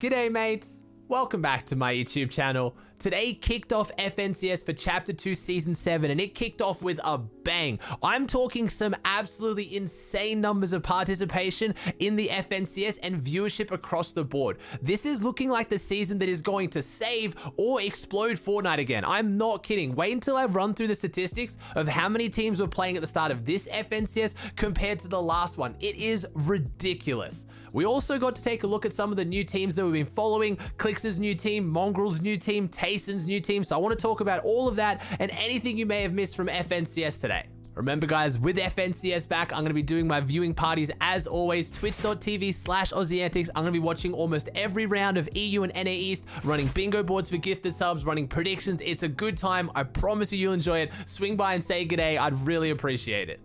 G'day mates, welcome back to my YouTube channel. Today kicked off FNCS for Chapter 2 Season 7 and it kicked off with a bang. I'm talking some absolutely insane numbers of participation in the FNCS and viewership across the board. This is looking like the season that is going to save or explode Fortnite again. I'm not kidding. Wait until I run through the statistics of how many teams were playing at the start of this FNCS compared to the last one. It is ridiculous. We also got to take a look at some of the new teams that we've been following. Clix's new team, Mongrel's new team, Tayson's new team. So I want to talk about all of that and anything you may have missed from FNCS today. Remember guys, with FNCS back, I'm going to be doing my viewing parties as always, twitch.tv/Aussie Antics. I'm going to be watching almost every round of EU and NA East, running bingo boards for gifted subs, running predictions. It's a good time. I promise you'll enjoy it. Swing by and say g'day. I'd really appreciate it.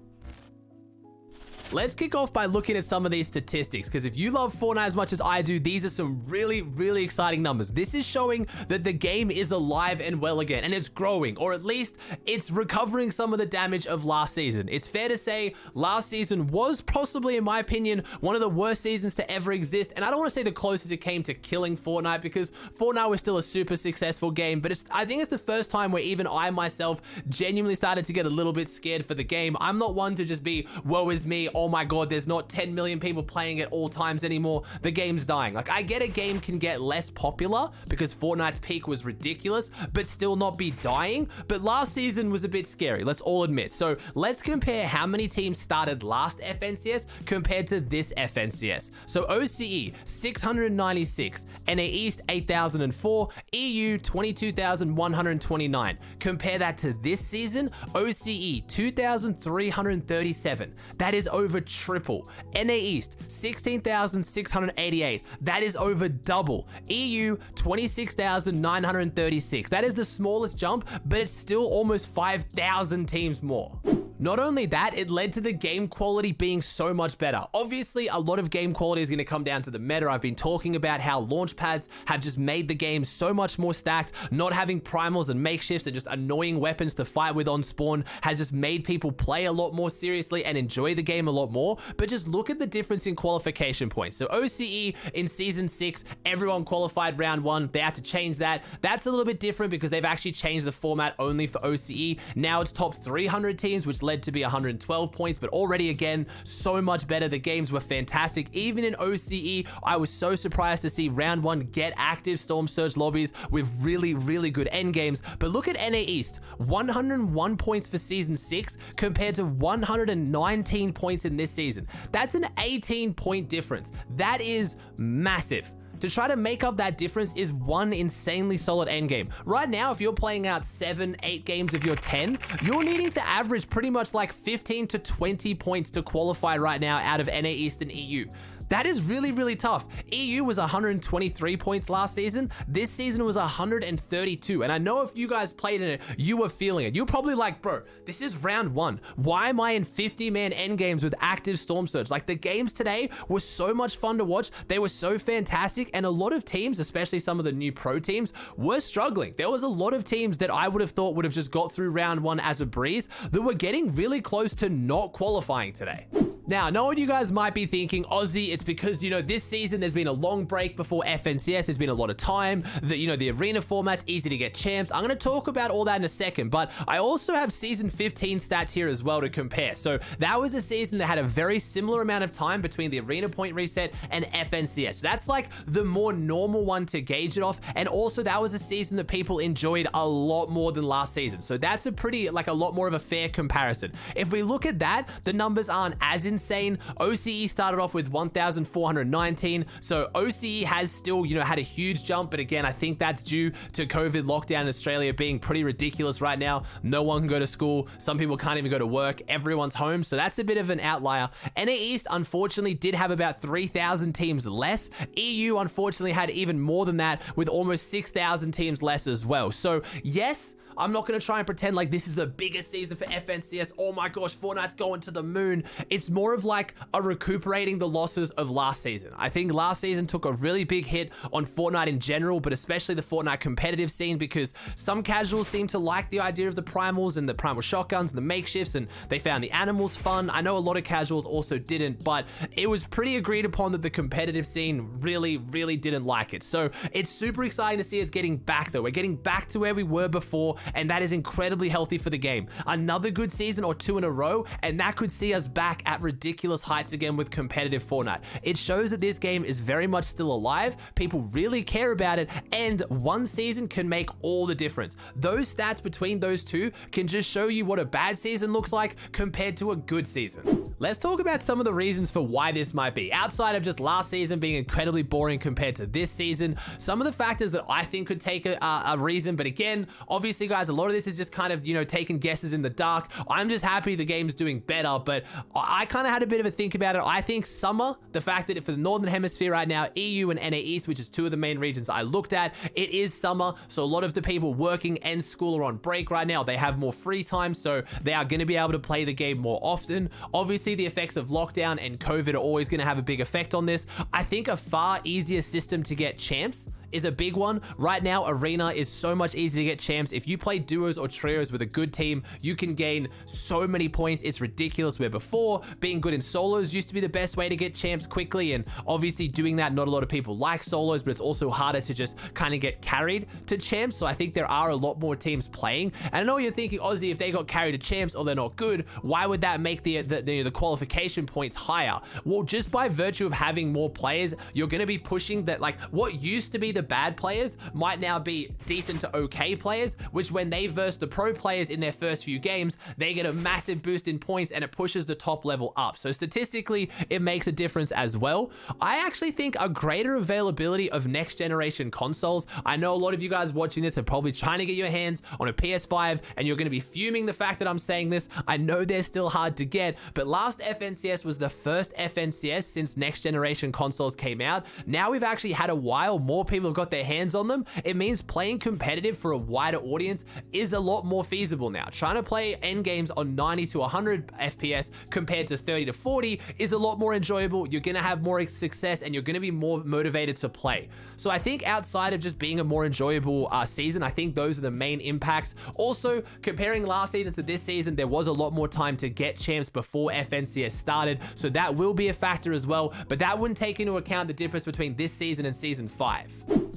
Let's kick off by looking at some of these statistics, because if you love Fortnite as much as I do, these are some really exciting numbers. This is showing that the game is alive and well again, and it's growing, or at least it's recovering some of the damage of last season. It's fair to say last season was possibly, in my opinion, one of the worst seasons to ever exist, and I don't want to say the closest it came to killing Fortnite, because Fortnite was still a super successful game, but I think it's the first time where even I myself genuinely started to get a little bit scared for the game. I'm not one to just be, woe is me, oh my god, there's not 10 million people playing at all times anymore, the game's dying. Like, I get a game can get less popular because Fortnite's peak was ridiculous, but still not be dying. But last season was a bit scary, let's all admit. So let's compare how many teams started last FNCS compared to this FNCS. So OCE 696, NA East 8004, EU 22,129. Compare that to this season, OCE 2,337. That is over triple. NA East 16,688. That is over double. EU 26,936. That is the smallest jump, but it's still almost 5,000 teams more. Not only that, it led to the game quality being so much better. Obviously, a lot of game quality is going to come down to the meta. I've been talking about how launch pads have just made the game so much more stacked. Not having primals and makeshifts and just annoying weapons to fight with on spawn has just made people play a lot more seriously and enjoy the game a lot more. But just look at the difference in qualification points. So OCE in Season 6, everyone qualified round 1. They had to change that. That's a little bit different because they've actually changed the format only for OCE. Now it's top 300 teams, which led to be 112 points, but already again, so much better. The games were fantastic. Even in OCE, I was so surprised to see round 1 get active Storm Surge lobbies with really good end games. But look at NA East, 101 points for Season 6 compared to 119 points in this season. That's an 18-point difference. That is massive. To try to make up that difference is one insanely solid endgame. Right now, if you're playing out 7-8 games of your 10, you're needing to average pretty much like 15 to 20 points to qualify right now out of NA East and EU. That is really tough. EU was 123 points last season. This season was 132. And I know if you guys played in it, you were feeling it. You're probably like, bro, this is round 1. Why am I in 50-man endgames with active Storm Surge? Like, the games today were so much fun to watch. They were so fantastic. And a lot of teams, especially some of the new pro teams, were struggling. There was a lot of teams that I would have thought would have just got through round 1 as a breeze that were getting really close to not qualifying today. Now, I know what you guys might be thinking, Aussie, it's because, you know, this season there's been a long break before FNCS. There's been a lot of time. The arena format's easy to get champs. I'm going to talk about all that in a second, but I also have Season 15 stats here as well to compare. So that was a season that had a very similar amount of time between the arena point reset and FNCS. So that's like the more normal one to gauge it off. And also that was a season that people enjoyed a lot more than last season. So that's a lot more of a fair comparison. If we look at that, the numbers aren't as insane. OCE started off with 1,419. So OCE has still, had a huge jump. But again, I think that's due to COVID lockdown in Australia being pretty ridiculous right now. No one can go to school. Some people can't even go to work. Everyone's home. So that's a bit of an outlier. NA East, unfortunately, did have about 3,000 teams less. EU, unfortunately, had even more than that with almost 6,000 teams less as well. So yes, I'm not going to try and pretend like this is the biggest season for FNCS. Oh my gosh, Fortnite's going to the moon. It's more more of like a recuperating the losses of last season. I think last season took a really big hit on Fortnite in general, but especially the Fortnite competitive scene, because some casuals seem to like the idea of the primals and the primal shotguns and the makeshifts, and they found the animals fun. I know a lot of casuals also didn't, but it was pretty agreed upon that the competitive scene really didn't like it. So it's super exciting to see us getting back though. We're getting back to where we were before, and that is incredibly healthy for the game. Another good season or two in a row, and that could see us back at ridiculous heights again with competitive Fortnite. It shows that this game is very much still alive. People really care about it, and one season can make all the difference. Those stats between those two can just show you what a bad season looks like compared to a good season. Let's talk about some of the reasons for why this might be. Outside of just last season being incredibly boring compared to this season, some of the factors that I think could take a reason, but again, obviously guys, a lot of this is just kind of, you know, taking guesses in the dark. I'm just happy the game's doing better, but I kind of had a bit of a think about it. I think summer, the fact that for the Northern Hemisphere right now, EU and NA East, which is two of the main regions I looked at, it is summer, so a lot of the people working and school are on break right now. They have more free time, so they are going to be able to play the game more often. Obviously, the effects of lockdown and COVID are always going to have a big effect on this. I think a far easier system to get champs is a big one. Right now, Arena is so much easier to get champs. If you play duos or trios with a good team, you can gain so many points. It's ridiculous, where before, being good in solos used to be the best way to get champs quickly, and obviously doing that, not a lot of people like solos, but it's also harder to just kind of get carried to champs. So I think there are a lot more teams playing. And I know you're thinking, Aussie, if they got carried to champs or they're not good, why would that make the qualification points higher? Well, just by virtue of having more players, you're going to be pushing that, like, what used to be the bad players might now be decent to okay players, which when they verse the pro players in their first few games, they get a massive boost in points and it pushes the top level up. So statistically, it makes a difference as well. I actually think a greater availability of next generation consoles. I know a lot of you guys watching this are probably trying to get your hands on a PS5, and you're going to be fuming the fact that I'm saying this. I know they're still hard to get, but last FNCS was the first FNCS since next generation consoles came out. Now we've actually had a while, more people have got their hands on them. It means playing competitive for a wider audience is a lot more feasible now. Trying to play end games on 90 to 100 FPS compared to 30 to 40 is a lot more enjoyable. You're going to have more success and you're going to be more motivated to play. So I think outside of just being a more enjoyable season, I think those are the main impacts. Also, comparing last season to this season, there was a lot more time to get champs before FNCS started, so that will be a factor as well, but that wouldn't take into account the difference between this season and season 5.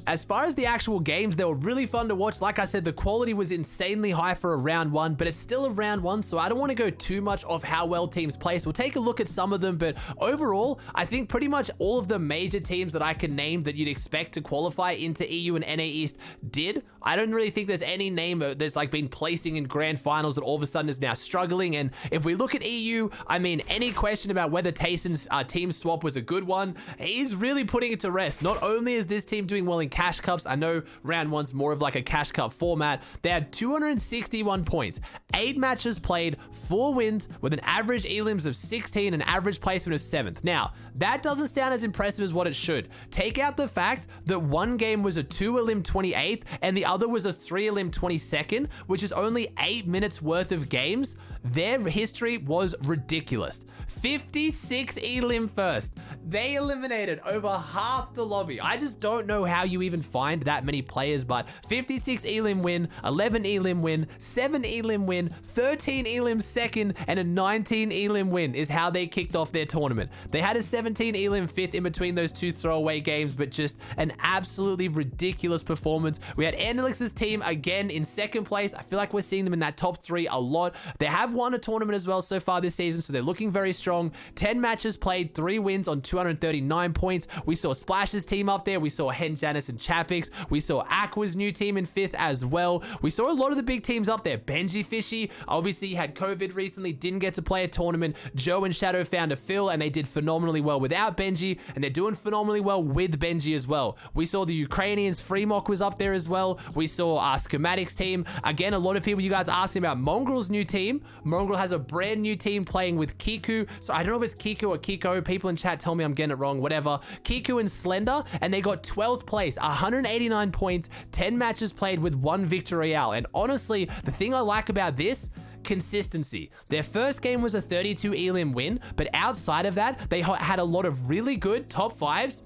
As far as the actual games, they were really fun to watch. Like I said, the quality was insanely high for a round one, but it's still a round one, so I don't want to go too much off how well teams play. So we'll take a look at some of them, but overall, I think pretty much all of the major teams that I can name that you'd expect to qualify into EU and NA East did. I don't really think there's any name that's like been placing in grand finals that all of a sudden is now struggling. And if we look at EU, I mean, any question about whether Tayson's team swap was a good one, he's really putting it to rest. Not only is this team doing well in cash cups, I know round one's more of like a cash cup format. They had 261 points, 8 matches played, 4 wins with an average elims of 16 and average placement of 7th. Now, that doesn't sound as impressive as what it should. Take out the fact that one game was a 2 elim 28th and the other was a 3 elim 22nd, which is only 8 minutes worth of games. Their history was ridiculous. 56 elim first. They eliminated over half the lobby. I just don't know how you even find that many players, but 56 elim win, 11 elim win, 7 elim win, 13 elim second, and a 19 elim win is how they kicked off their tournament. They had a 17 elim fifth in between those two throwaway games, but just an absolutely ridiculous performance. We had Antics' team again in second place. I feel like we're seeing them in that top 3 a lot. They have won a tournament as well so far this season, so they're looking very strong. 10 matches played, 3 wins on 239 points. We saw Splash's team up there. We saw Hen Janice and Chapix. We saw Aqua's new team in 5th as well. We saw a lot of the big teams up there. Benji Fishy, obviously had COVID recently, didn't get to play a tournament. Joe and Shadow found a fill, and they did phenomenally well without Benji, and they're doing phenomenally well with Benji as well. We saw the Ukrainians, Freemock was up there as well. We saw our Schematics team. Again, a lot of people, you guys asking about Mongrel's new team. Mongrel has a brand new team playing with Kiku. So I don't know if it's Kiku or Kiko. People in chat tell me I'm getting it wrong, whatever. Kiku and Slender, and they got 12th place, 189 points, 10 matches played with 1 victory royale. And honestly, the thing I like about this, consistency. Their first game was a 32 elim win, but outside of that, they had a lot of really good top 5s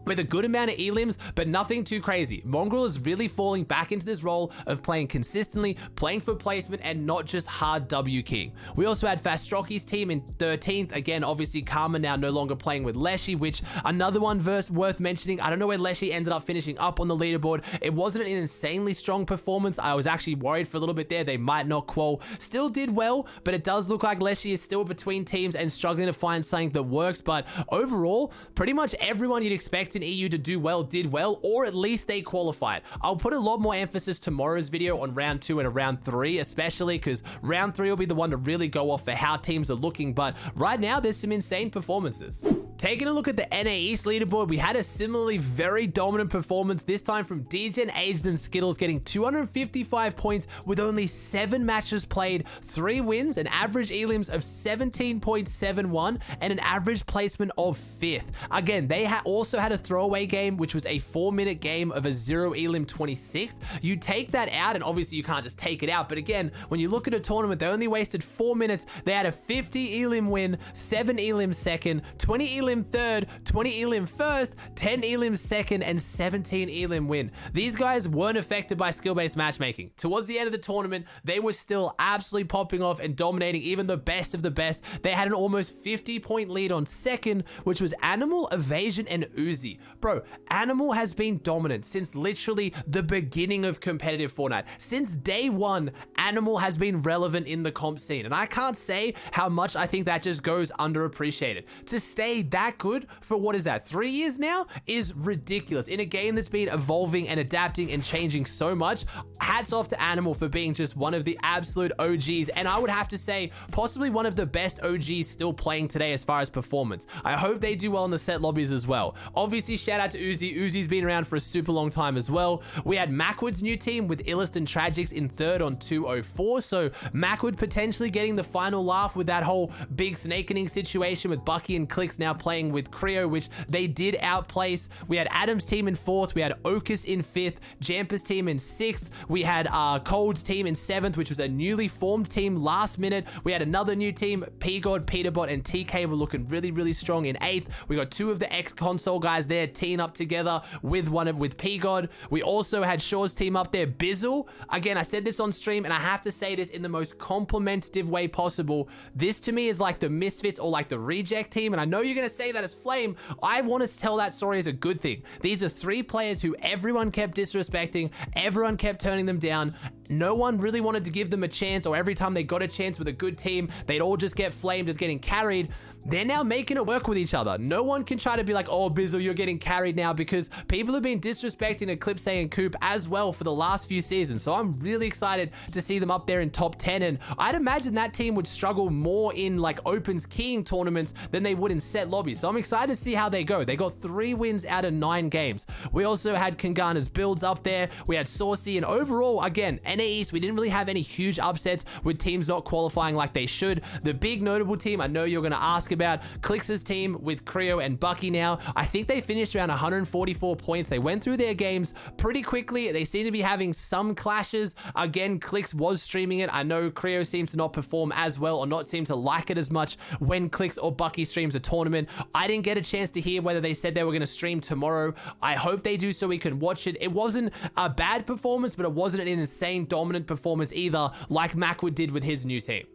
with a good amount of elims, but nothing too crazy. Mongrel is really falling back into this role of playing consistently, playing for placement, and not just hard W king. We also had Fastroki's team in 13th. Again, obviously Karma now no longer playing with Leshy, which another one worth mentioning. I don't know where Leshy ended up finishing up on the leaderboard. It wasn't an insanely strong performance. I was actually worried for a little bit there. They might not qual. Still did well, but it does look like Leshy is still between teams and struggling to find something that works. But overall, pretty much everyone you'd expect in EU to do well did well, or at least they qualified. I'll put a lot more emphasis tomorrow's video on round 2 and round 3, especially because round 3 will be the one to really go off for how teams are looking. But right now, there's some insane performances. Taking a look at the NA East leaderboard, we had a similarly very dominant performance, this time from Degen, Aged, and Skittles, getting 255 points with only 7 matches played, 3 wins, an average elims of 17.71, and an average placement of 5th. Again, they also had a throwaway game, which was a 4-minute game of a 0 elim 26th. You take that out, and obviously you can't just take it out, but again, when you look at a tournament, they only wasted 4 minutes. They had a 50 elim win, 7 elim second, 20 elim third, 20 elim first, 10 elim second, and 17 elim win. These guys weren't affected by skill-based matchmaking. Towards the end of the tournament, they were still absolutely popping off and dominating even the best of the best. They had an almost 50-point lead on second, which was Animal, Evasion, and Uzi. Bro, Animal has been dominant since literally the beginning of competitive Fortnite. Since day one, Animal has been relevant in the comp scene, and I can't say how much I think that just goes underappreciated. To stay that good for, what is that, 3 years now, is ridiculous. In a game that's been evolving and adapting and changing so much, hats off to Animal for being just one of the absolute OGs, and I would have to say possibly one of the best OGs still playing today as far as performance. I hope they do well in the set lobbies as well. Obviously, shout out to Uzi. Uzi's been around for a super long time as well. We had Macwood's new team with Illest and Tragics in 3rd on 204, so Macwood potentially getting the final laugh with that whole big snakening situation with Bucky and Clicks now playing with Creo, which they did outplace. We had Adam's team in 4th. We had Okus in 5th. Jampa's team in 6th. We had Cold's team in 7th, which was a newly formed team last minute. We had another new team. P-God, Peterbot, and TK were looking really, really strong in 8th. We got 2 of the ex-console guys there teeing up together with P-God. We also had Shaw's team up there. Bizzle. Again, I said this on stream, and I have to say this in the most complimentative way possible. This to me is like the Misfits or like the Reject team, and I know you're going to say that as Flame. I want to tell that story as a good thing. These are 3 players who everyone kept disrespecting, everyone kept turning them down. No one really wanted to give them a chance, or every time they got a chance with a good team, they'd all just get flamed as getting carried. They're now making it work with each other. No one can try to be like, oh, Bizzle, you're getting carried now, because people have been disrespecting Eclipse and Coop as well for the last few seasons. So I'm really excited to see them up there in top 10. And I'd imagine that team would struggle more in like opens keying tournaments than they would in set lobbies. So I'm excited to see how they go. They got 3 wins out of 9 games. We also had Kangana's builds up there. We had Saucy, and overall, again, NA East, we didn't really have any huge upsets with teams not qualifying like they should. The big notable team, I know you're going to ask about, Clix's team with Creo and Bucky now. I think they finished around 144 points. They went through their games pretty quickly. They seem to be having some clashes. Again, Clix was streaming it. I know Creo seems to not perform as well, or not seem to like it as much when Clix or Bucky streams a tournament. I didn't get a chance to hear whether they said they were going to stream tomorrow. I hope they do so we can watch it. It wasn't a bad performance, but it wasn't an insane dominant performance either, like Macwood did with his new team.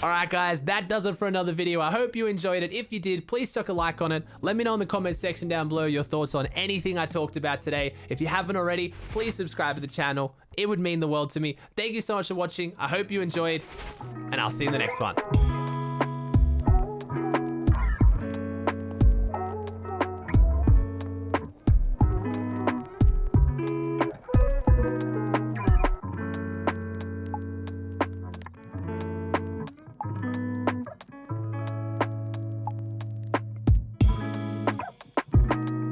Alright guys, that does it for another video. I hope you enjoyed it. If you did, please chuck a like on it. Let me know in the comment section down below your thoughts on anything I talked about today. If you haven't already, please subscribe to the channel. It would mean the world to me. Thank you so much for watching. I hope you enjoyed, and I'll see you in the next one.